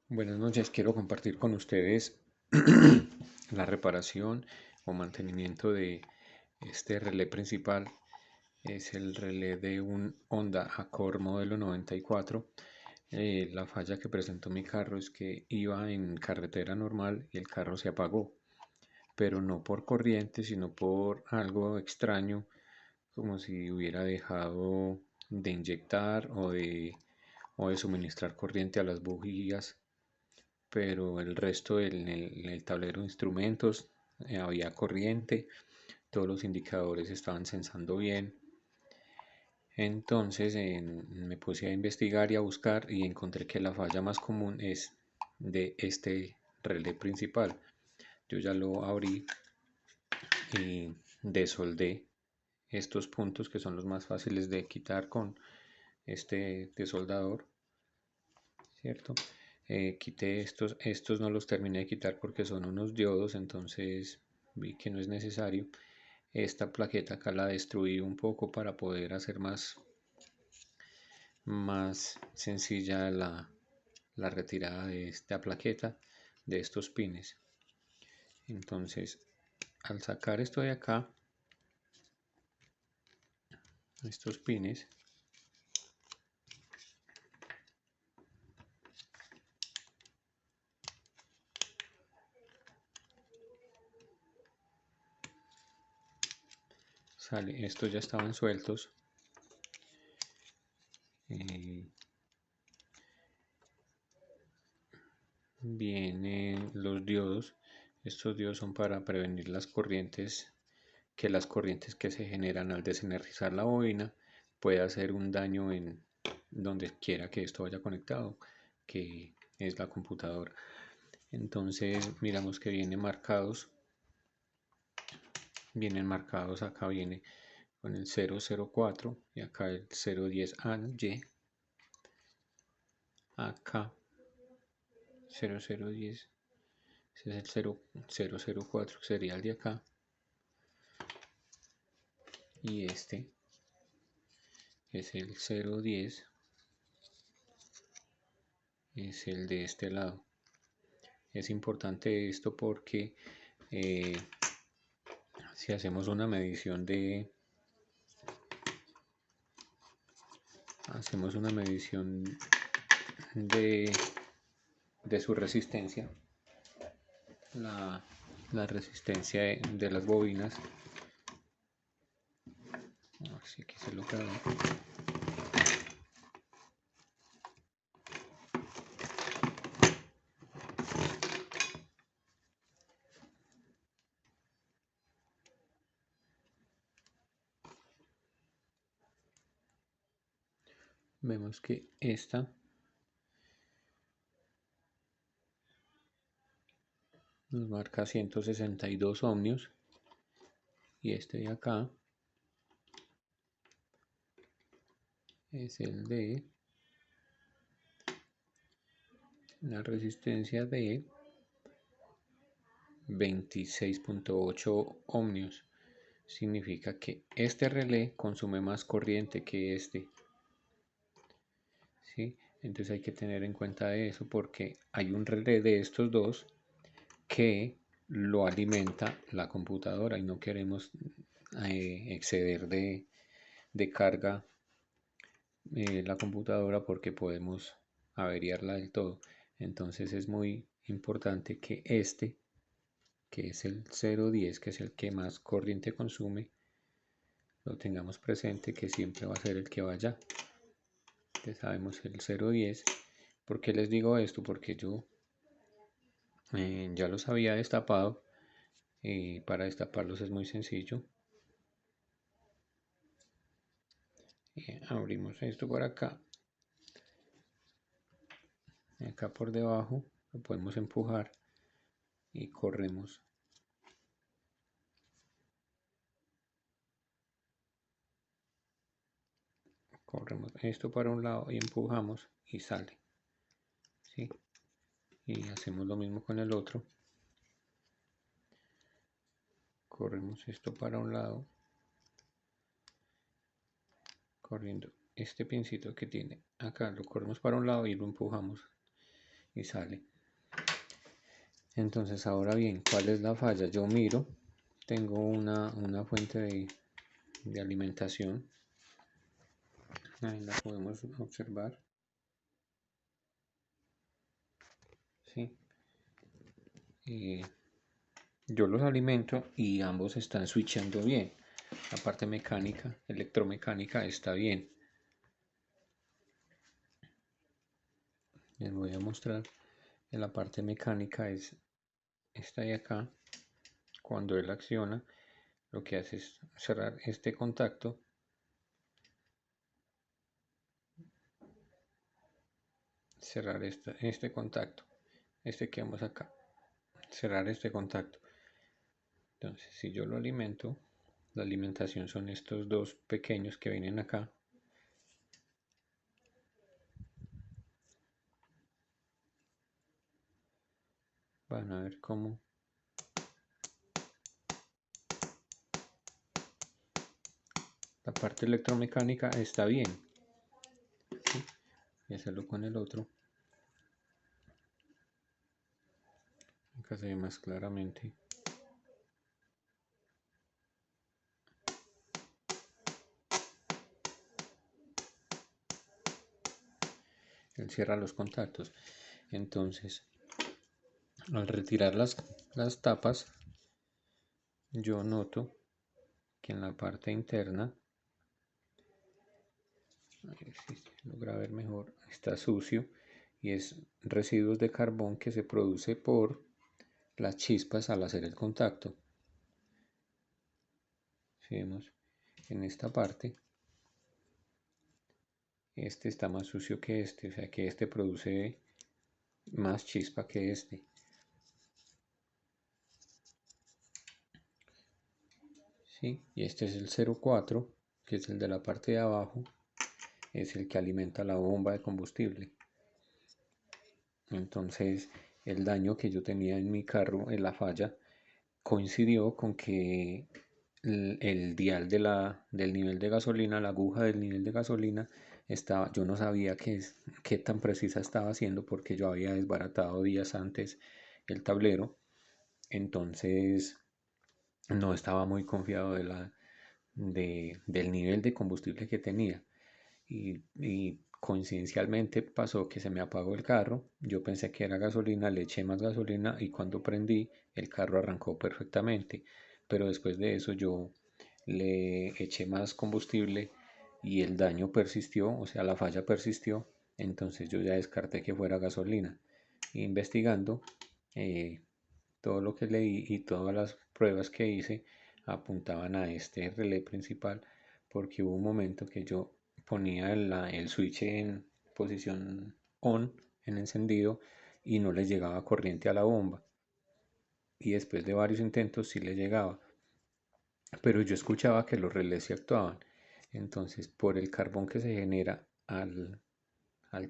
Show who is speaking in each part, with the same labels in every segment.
Speaker 1: Buenas noches, quiero compartir con ustedes la reparación o mantenimiento de este relé principal. Es el relé de un Honda Accord modelo 94. La falla que presentó mi carro es que iba en carretera normal y el carro se apagó, pero no por corriente, sino por algo extraño, como si hubiera dejado de inyectar o de suministrar corriente a las bujías, pero el resto en el tablero de instrumentos había corriente, todos los indicadores estaban sensando bien. Entonces me puse a investigar y a buscar y encontré que la falla más común es de este relé principal. Yo ya lo abrí y desoldé estos puntos que son los más fáciles de quitar con este desoldador, ¿cierto? Quité estos no los terminé de quitar porque son unos diodos, entonces vi que no es necesario. Esta plaqueta acá la destruí un poco para poder hacer más sencilla la retirada de esta plaqueta, de estos pines. Entonces, al sacar esto de acá, estos pines, sale, estos ya estaban sueltos. Vienen los diodos. Estos diodos son para prevenir las corrientes que se generan al desenergizar la bobina puede hacer un daño en donde quiera que esto vaya conectado, que es la computadora. Entonces miramos que vienen marcados, acá viene con el 004 y acá el 010AY, acá 0010, ese es el 004, que sería el de acá, y este es el 010, es el de este lado. Es importante esto porque si hacemos una medición de, de su resistencia, la, la resistencia de las bobinas, a ver si aquí se logra ver. Vemos que esta nos marca 162 ohmios y este de acá es el de la resistencia de 26.8 ohmios. Significa que este relé consume más corriente que este, ¿sí? Entonces hay que tener en cuenta eso porque hay un relé de estos dos que lo alimenta la computadora y no queremos exceder de carga la computadora porque podemos averiarla del todo. Entonces es muy importante que que es el 010, que es el que más corriente consume, lo tengamos presente, que siempre va a ser el que vaya. Ya sabemos el 010. ¿Por qué les digo esto? Porque yo ya los había destapado. Para destaparlos es muy sencillo. Abrimos esto por acá. Acá por debajo lo podemos empujar y corremos. Corremos esto para un lado y empujamos y sale, ¿sí? Y hacemos lo mismo con el otro. Corremos esto para un lado, corriendo este pincito que tiene acá, lo corremos para un lado y lo empujamos y sale. Entonces ahora bien, ¿cuál es la falla? Yo miro, tengo una fuente de alimentación, ahí la podemos observar, ¿sí? Yo los alimento y ambos están switchando bien. La parte mecánica, electromecánica está bien. Les voy a mostrar que la parte mecánica es esta de acá. Cuando él acciona, lo que hace es cerrar este contacto. Cerrar este contacto. Este que vemos acá. Cerrar este contacto. Entonces, si yo lo alimento, la alimentación son estos dos pequeños que vienen acá. Van a ver cómo la parte electromecánica está bien. ¿Sí? Voy a hacerlo con el otro. Acá se ve más claramente. Él cierra los contactos. Entonces, al retirar las tapas, yo noto que en la parte interna, a ver si se logra ver mejor, está sucio y es residuos de carbón que se produce por las chispas al hacer el contacto. Si vemos en esta parte, este está más sucio que este, o sea que este produce más chispa que este. ¿Sí? Y este es el 04, que es el de la parte de abajo, es el que alimenta la bomba de combustible. Entonces el daño que yo tenía en mi carro, en la falla, coincidió con que el dial del nivel de gasolina, la aguja del nivel de gasolina, yo no sabía qué tan precisa estaba haciendo porque yo había desbaratado días antes el tablero. Entonces no estaba muy confiado del nivel de combustible que tenía. Y coincidencialmente pasó que se me apagó el carro. Yo pensé que era gasolina, le eché más gasolina y cuando prendí el carro arrancó perfectamente. Pero después de eso yo le eché más combustible y el daño persistió, o sea, la falla persistió. Entonces yo ya descarté que fuera gasolina. Investigando, todo lo que leí y todas las pruebas que hice apuntaban a este relé principal, porque hubo un momento que yo ponía el switch en posición on, en encendido, y no le llegaba corriente a la bomba. Y después de varios intentos sí le llegaba, pero yo escuchaba que los relés se actuaban. Entonces, por el carbón que se genera al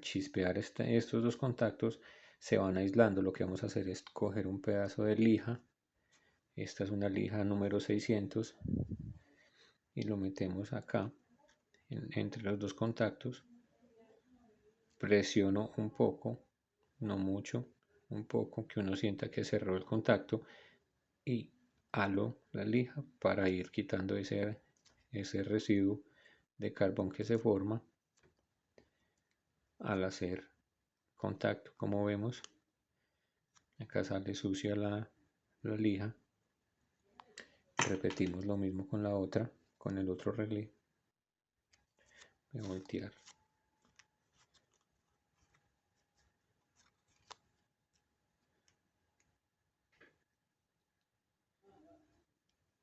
Speaker 1: chispear estos dos contactos, se van aislando. Lo que vamos a hacer es coger un pedazo de lija. Esta es una lija número 600 y lo metemos acá entre los dos contactos. Presiono un poco, no mucho, un poco, que uno sienta que cerró el contacto y halo la lija para ir quitando ese residuo de carbón que se forma al hacer contacto. Como vemos, acá sale sucia la lija. Repetimos lo mismo con la otra, con el otro relé. Voy a voltear.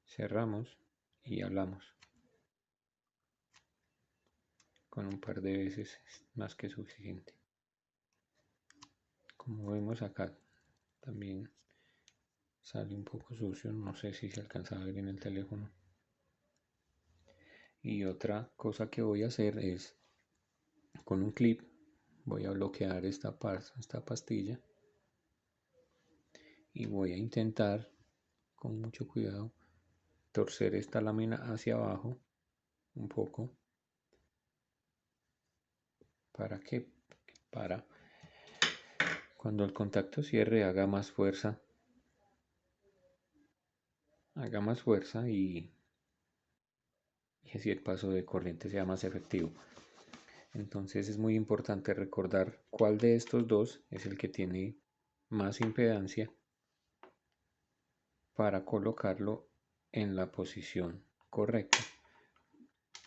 Speaker 1: Cerramos y hablamos. Con un par de veces es más que suficiente. Como vemos acá, también sale un poco sucio, no sé si se alcanza a ver en el teléfono. Y otra cosa que voy a hacer es, con un clip, voy a bloquear esta pastilla y voy a intentar, con mucho cuidado, torcer esta lámina hacia abajo un poco. ¿Para qué? Para Cuando el contacto cierre, haga más fuerza y así el paso de corriente sea más efectivo. Entonces es muy importante recordar cuál de estos dos es el que tiene más impedancia para colocarlo en la posición correcta.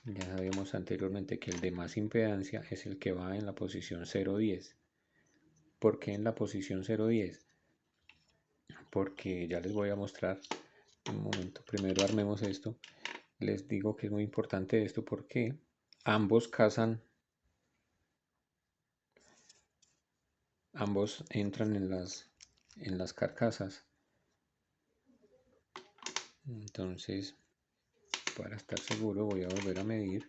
Speaker 1: Ya sabíamos anteriormente que el de más impedancia es el que va en la posición 0,10. ¿Por qué en la posición 0,10? Porque ya les voy a mostrar un momento. Primero armemos esto. Les digo que es muy importante esto porque ambos ambos entran en las carcasas. Entonces, para estar seguro voy a volver a medir.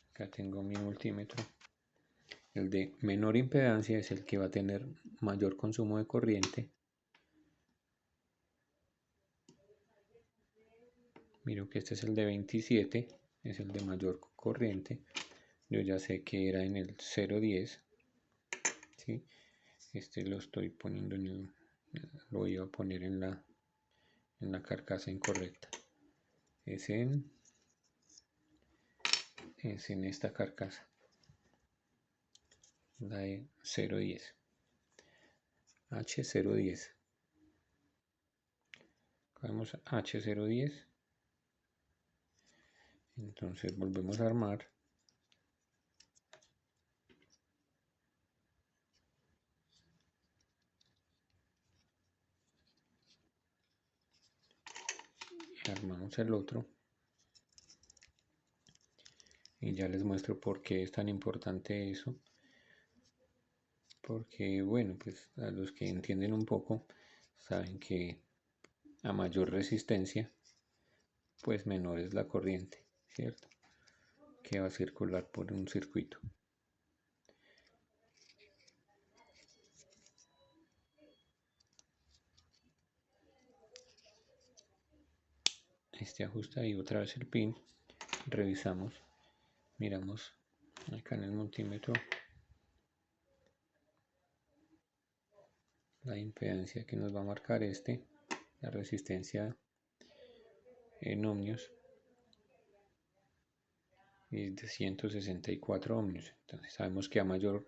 Speaker 1: Acá tengo mi multímetro. El de menor impedancia es el que va a tener mayor consumo de corriente. Miro que este es el de 27, es el de mayor corriente. Yo ya sé que era en el 0,10. ¿Sí? Este lo estoy poniendo lo voy a poner en la carcasa incorrecta. Es en esta carcasa, la de 0,10. H010. Vamos a H010. Entonces volvemos a armar. Armamos el otro. Y ya les muestro por qué es tan importante eso. Porque, bueno, pues a los que entienden un poco, saben que a mayor resistencia, pues menor es la corriente, ¿cierto? Que va a circular por un circuito. Este ajusta y otra vez el pin. Revisamos, miramos acá en el multímetro la impedancia que nos va a marcar la resistencia en ohmios es de 164 ohmios. Entonces sabemos que a mayor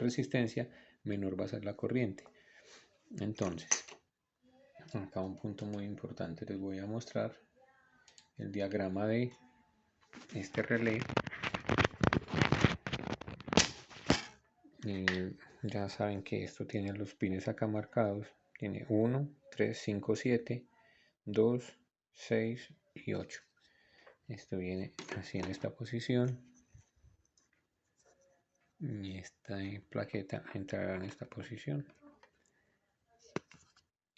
Speaker 1: resistencia, menor va a ser la corriente. Entonces, acá un punto muy importante, les voy a mostrar el diagrama de este relé. Ya saben que esto tiene los pines acá marcados. Tiene 1, 3, 5, 7, 2, 6 y 8. Esto viene así en esta posición. Y esta plaqueta entrará en esta posición.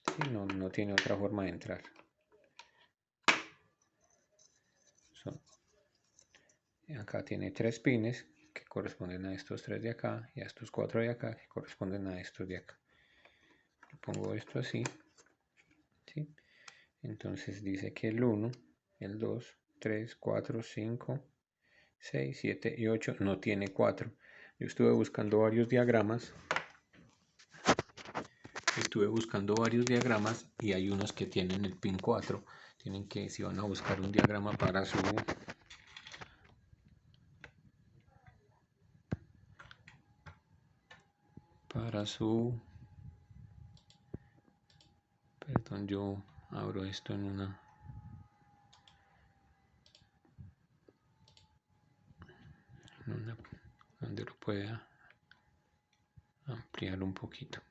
Speaker 1: Sí, no tiene otra forma de entrar. Acá tiene 3 pines que corresponden a estos 3 de acá y a estos 4 de acá que corresponden a estos de acá. Pongo esto así, ¿sí? Entonces dice que el 1, el 2, 3, 4, 5, 6, 7 y 8 no tiene 4. Yo estuve buscando varios diagramas. Y hay unos que tienen el pin 4. Tienen que, si van a buscar un diagrama para perdón, yo abro esto donde lo pueda ampliar un poquito.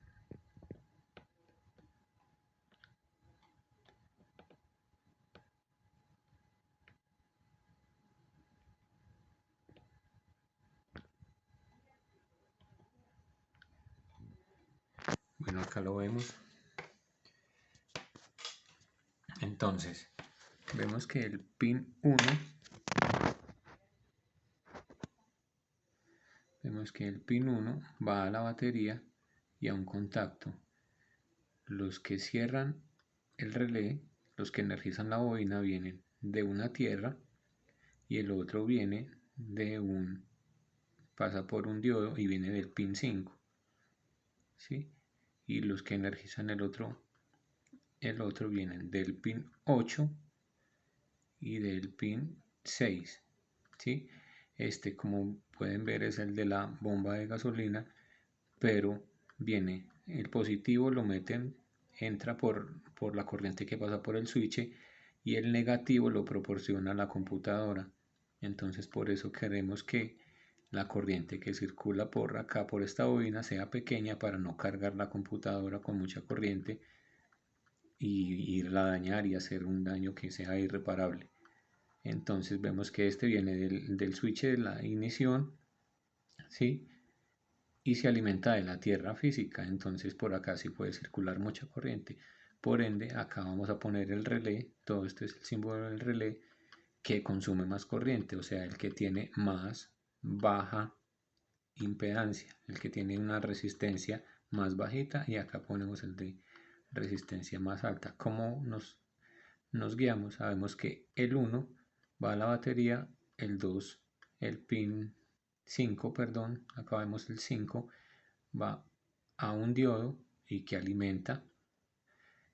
Speaker 1: Bueno, acá lo vemos. Entonces, vemos que el pin 1 va a la batería y a un contacto. Los que cierran el relé, los que energizan la bobina, vienen de una tierra y el otro viene de un pasa por un diodo y viene del pin 5, ¿sí? Y los que energizan el otro vienen del pin 8 y del pin 6, ¿sí? Este, como pueden ver, es el de la bomba de gasolina, pero viene el positivo, lo meten, entra por la corriente que pasa por el switch, y el negativo lo proporciona la computadora. Entonces por eso queremos que la corriente que circula por acá, por esta bobina, sea pequeña para no cargar la computadora con mucha corriente y irla a dañar y hacer un daño que sea irreparable. Entonces vemos que este viene del switch de la ignición, ¿sí? Y se alimenta de la tierra física, entonces por acá sí puede circular mucha corriente. Por ende, acá vamos a poner el relé, todo esto es el símbolo del relé, que consume más corriente, o sea, el que tiene más baja impedancia, el que tiene una resistencia más bajita, y acá ponemos el de resistencia más alta. ¿Cómo nos guiamos? Sabemos que el 1 va a la batería, el 2, el pin 5, perdón, acá vemos el 5, va a un diodo y que alimenta,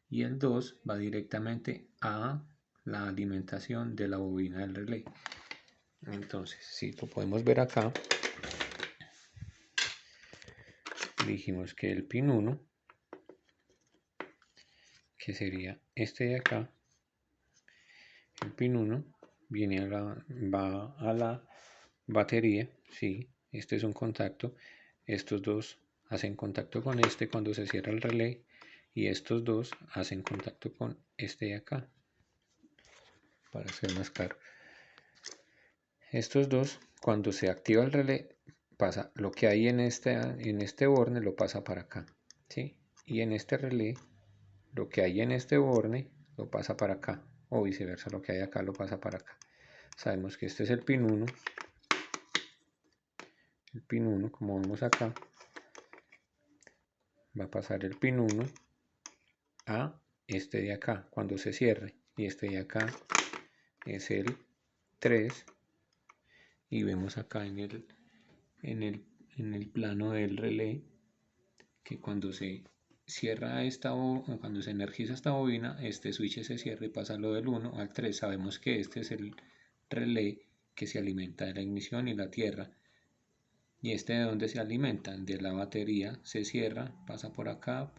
Speaker 1: y el 2 va directamente a la alimentación de la bobina del relé. Entonces, si lo podemos ver acá, dijimos que el pin 1, que sería este de acá, el pin 1 va a la batería, sí, este es un contacto, estos dos hacen contacto con este cuando se cierra el relé, y estos dos hacen contacto con este de acá, para hacer más claro. Estos dos, cuando se activa el relé, pasa lo que hay en este borne, lo pasa para acá, ¿sí? Y en este relé, lo que hay en este borne lo pasa para acá, o viceversa, lo que hay acá lo pasa para acá. Sabemos que este es el pin 1, como vemos acá, va a pasar el pin 1 a este de acá cuando se cierre, y este de acá es el 3, y vemos acá en el plano del relé que cuando se cierra cuando se energiza esta bobina, este switch se cierra y pasa lo del 1 al 3. Sabemos que este es el relé que se alimenta de la ignición y la tierra, y este de donde se alimenta, de la batería, se cierra, pasa por acá,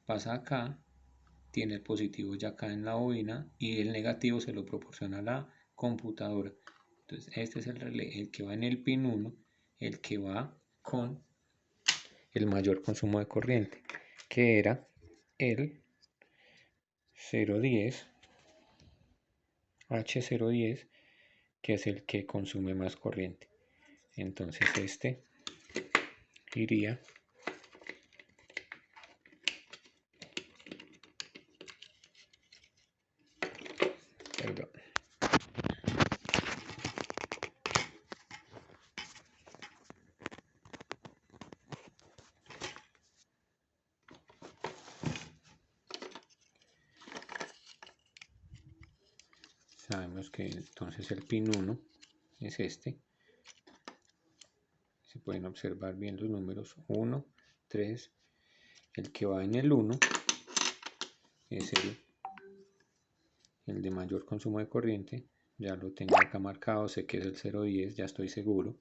Speaker 1: pasa acá, tiene el positivo ya acá en la bobina, y el negativo se lo proporciona a la computadora. Entonces este es el relé, el que va en el pin 1, el que va con el mayor consumo de corriente, que era el 010, H010, que es el que consume más corriente. Entonces este iría sabemos que entonces el pin 1 es este. Se pueden observar bien los números 1, 3. El que va en el 1 es el de mayor consumo de corriente. Ya lo tengo acá marcado, sé que es el 010, ya estoy seguro.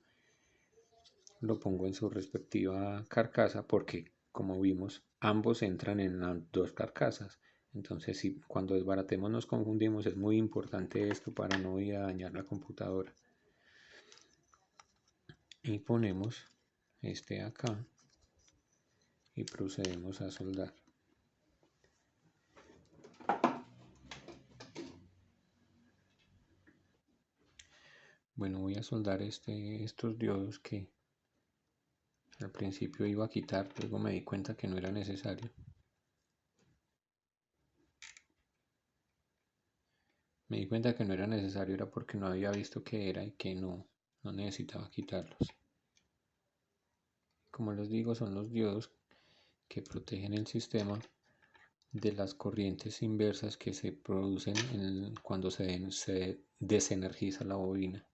Speaker 1: Lo pongo en su respectiva carcasa porque, como vimos, ambos entran en las dos carcasas. Entonces, si cuando desbaratemos nos confundimos, es muy importante esto para no ir a dañar la computadora. Y ponemos este acá y procedemos a soldar. Bueno, voy a soldar estos diodos que al principio iba a quitar, luego me di cuenta que no era necesario. Me di cuenta que no era necesario, era porque no había visto qué era y que no necesitaba quitarlos. Como les digo, son los diodos que protegen el sistema de las corrientes inversas que se producen cuando se desenergiza la bobina.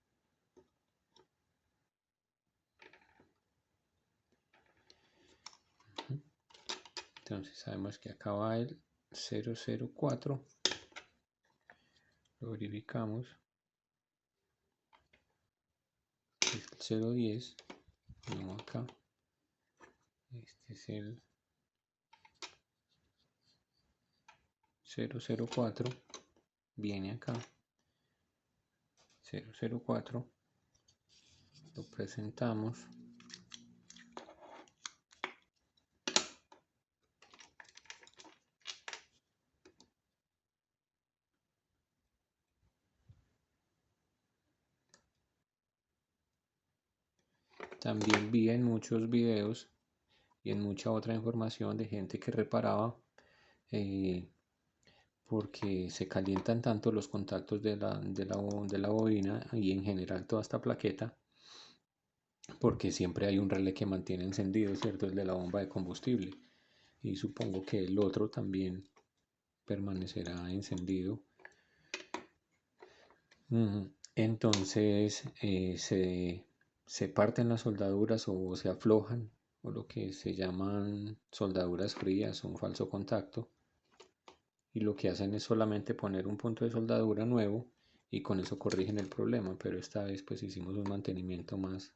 Speaker 1: Entonces sabemos que acá va el 004, lo verificamos, es el 010, no acá, este es el 004, viene acá, 004, lo presentamos, también vi en muchos videos y en mucha otra información de gente que reparaba porque se calientan tanto los contactos de la bobina y en general toda esta plaqueta, porque siempre hay un relé que mantiene encendido, ¿cierto? El de la bomba de combustible, y supongo que el otro también permanecerá encendido. Entonces se parten las soldaduras o se aflojan, o lo que se llaman soldaduras frías o un falso contacto, y lo que hacen es solamente poner un punto de soldadura nuevo y con eso corrigen el problema, pero esta vez pues hicimos un mantenimiento más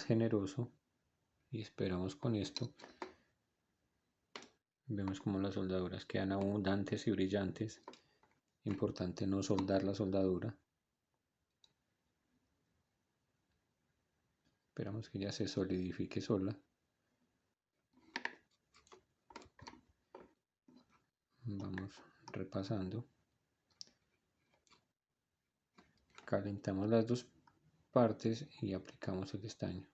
Speaker 1: generoso y esperamos con esto. Vemos como las soldaduras quedan abundantes y brillantes. Importante no soldar la soldadura. Esperamos que ya se solidifique sola. Vamos repasando. Calentamos las dos partes y aplicamos el estaño.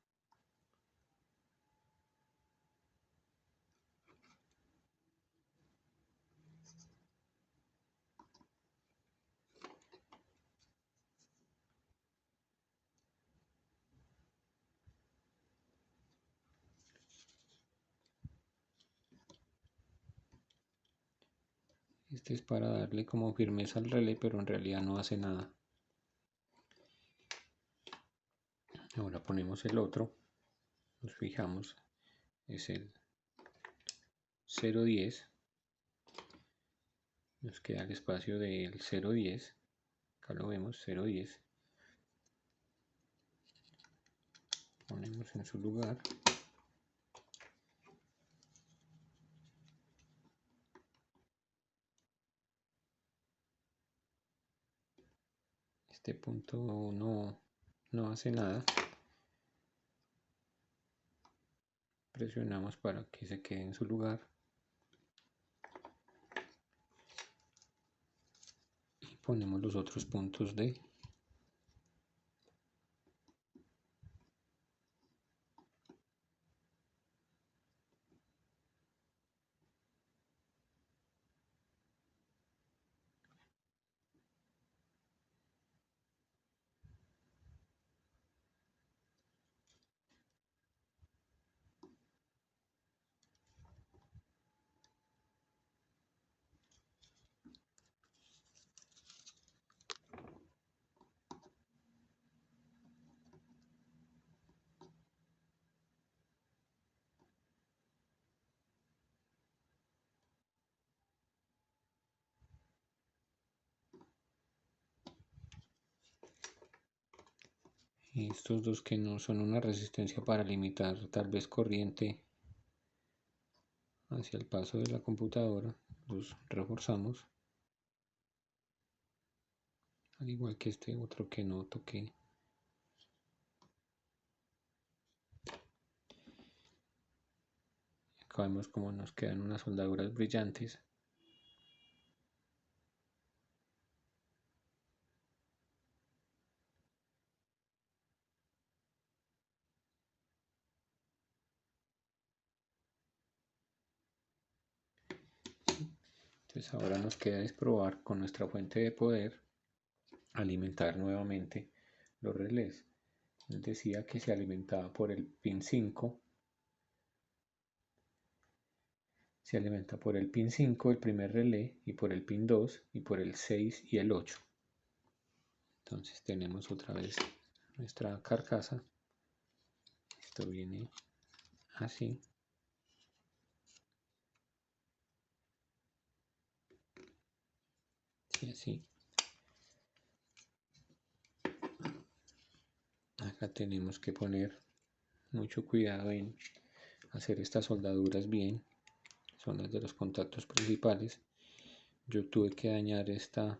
Speaker 1: Este es para darle como firmeza al relé, pero en realidad no hace nada. Ahora ponemos el otro, nos fijamos, es el 010, nos queda el espacio del 010, acá lo vemos, 010, ponemos en su lugar, este punto no hace nada, presionamos para que se quede en su lugar y ponemos los otros puntos de estos dos que no son una resistencia para limitar tal vez corriente hacia el paso de la computadora, los reforzamos, al igual que este otro que no toqué. Acá vemos como nos quedan unas soldaduras brillantes. Entonces ahora nos queda es probar con nuestra fuente de poder alimentar nuevamente los relés. Les decía que se alimentaba por el pin 5. Se alimenta por el pin 5 el primer relé, y por el pin 2 y por el 6 y el 8. Entonces tenemos otra vez nuestra carcasa. Esto viene así. Sí, así. Acá tenemos que poner mucho cuidado en hacer estas soldaduras bien. Son las de los contactos principales. Yo tuve que dañar esta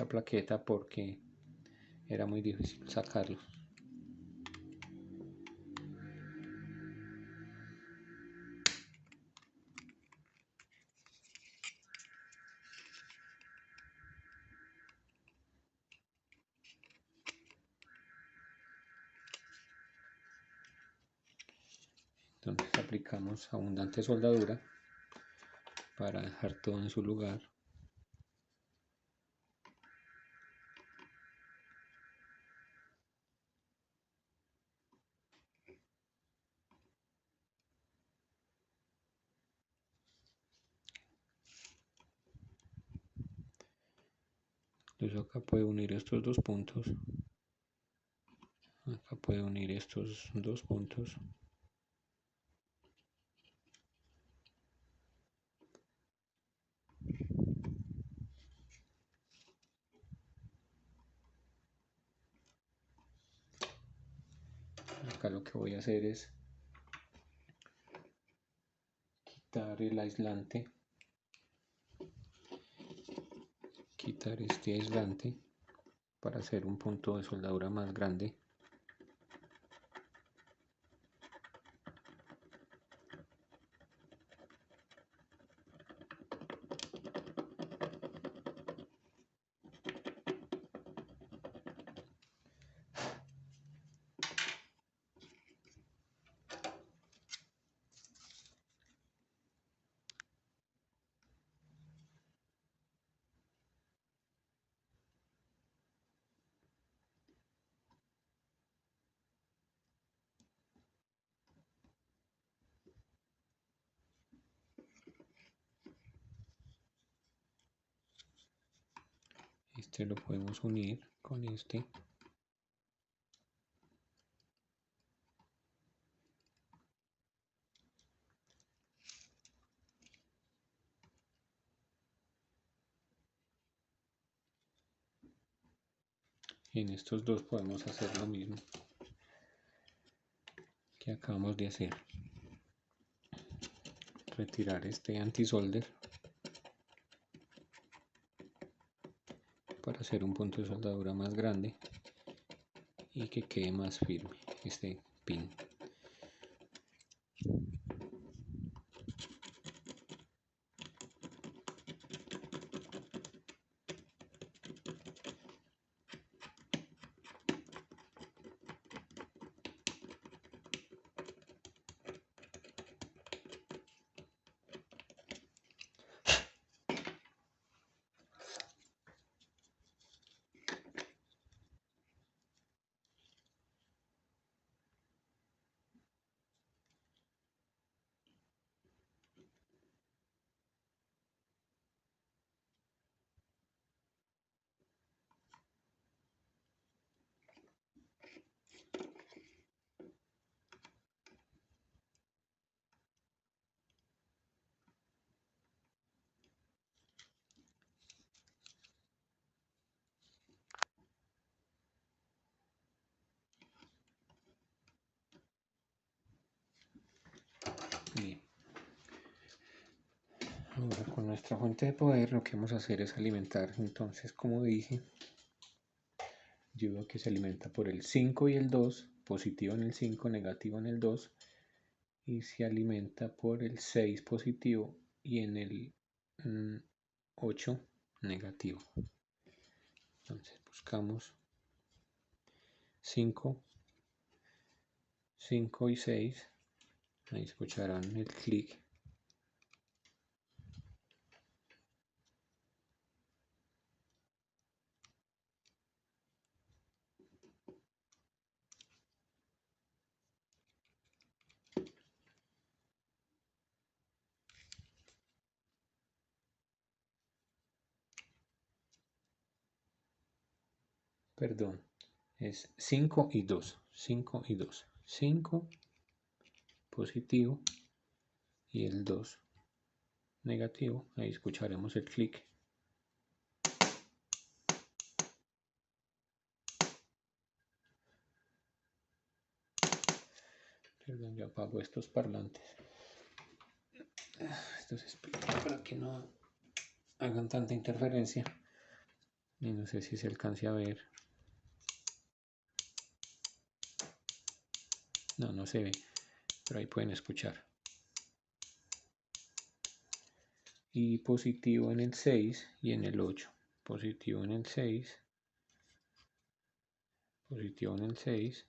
Speaker 1: plaqueta porque era muy difícil sacarlo. Entonces aplicamos abundante soldadura para dejar todo en su lugar. Entonces acá puede unir estos dos puntos. Acá puede unir estos dos puntos. Acá lo que voy a hacer es quitar el aislante. Quitar este aislante para hacer un punto de soldadura más grande. Este lo podemos unir con este. Y en estos dos podemos hacer lo mismo que acabamos de hacer. Retirar este anti-solder para hacer un punto de soldadura más grande y que quede más firme este pin. Bien. Ahora con nuestra fuente de poder lo que vamos a hacer es alimentar, entonces como dije, yo veo que se alimenta por el 5 y el 2, positivo en el 5, negativo en el 2, y se alimenta por el 6 positivo y en el 8 negativo. Entonces buscamos 5, 5 y 6, ahí escucharán el clic. Perdón, es 5 y 2, 5 y 2, 5 positivo y el 2 negativo. Ahí escucharemos el clic. Perdón, yo apago estos parlantes. Esto se explica para que no hagan tanta interferencia. Y no sé si se alcance a ver. No se ve, pero ahí pueden escuchar. Y positivo en el 6 y en el 8. Positivo en el 6. Positivo en el 6.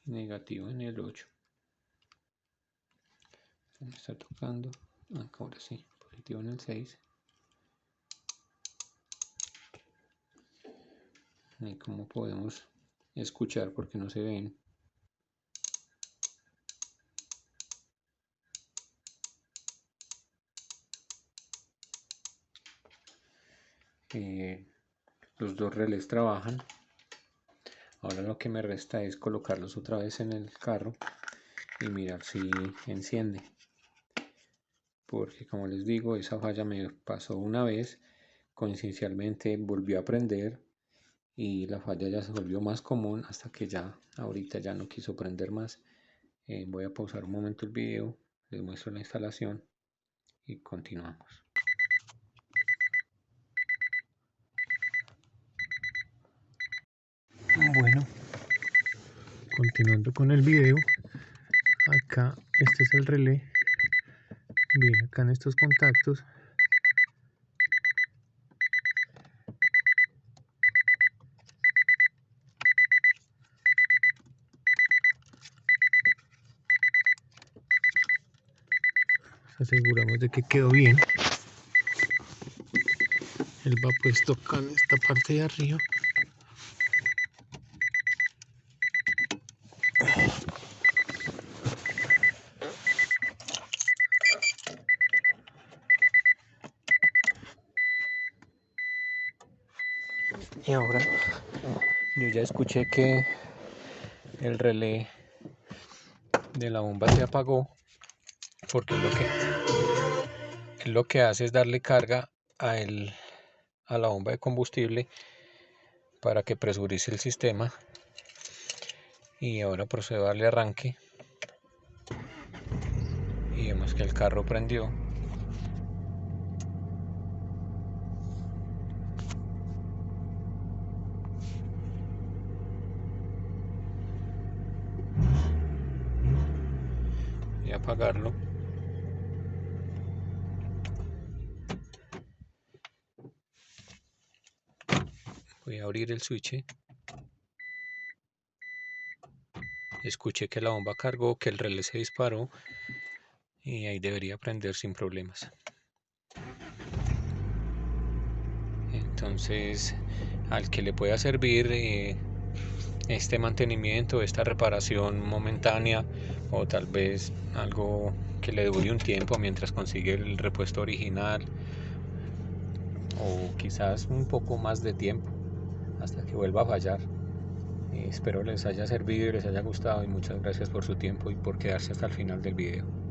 Speaker 1: Negativo en el 8. Se me está tocando. Ahora sí. Positivo en el 6. Y como podemos escuchar porque no se ven. Los dos relés trabajan. Ahora lo que me resta es colocarlos otra vez en el carro y mirar si enciende. Porque como les digo, esa falla me pasó una vez. Coincidencialmente volvió a prender y la falla ya se volvió más común hasta que ya ahorita ya no quiso prender más. Voy a pausar un momento el video, les muestro la instalación y continuamos. Bueno, continuando con el video, acá este es el relé. Bien, acá en estos contactos nos aseguramos de que quedó bien. Él va puesto acá en esta parte de arriba. Y ahora yo ya escuché que el relé de la bomba se apagó porque lo que hace es darle carga a la bomba de combustible para que presurice el sistema. Y ahora procedo a darle arranque y vemos que el carro prendió. Y apagarlo. Voy a abrir el switch. Escuché que la bomba cargó, que el relé se disparó y ahí debería prender sin problemas. Entonces, al que le pueda servir este mantenimiento, esta reparación momentánea o tal vez algo que le dure un tiempo mientras consigue el repuesto original, o quizás un poco más de tiempo hasta que vuelva a fallar. Espero les haya servido y les haya gustado, y muchas gracias por su tiempo y por quedarse hasta el final del video.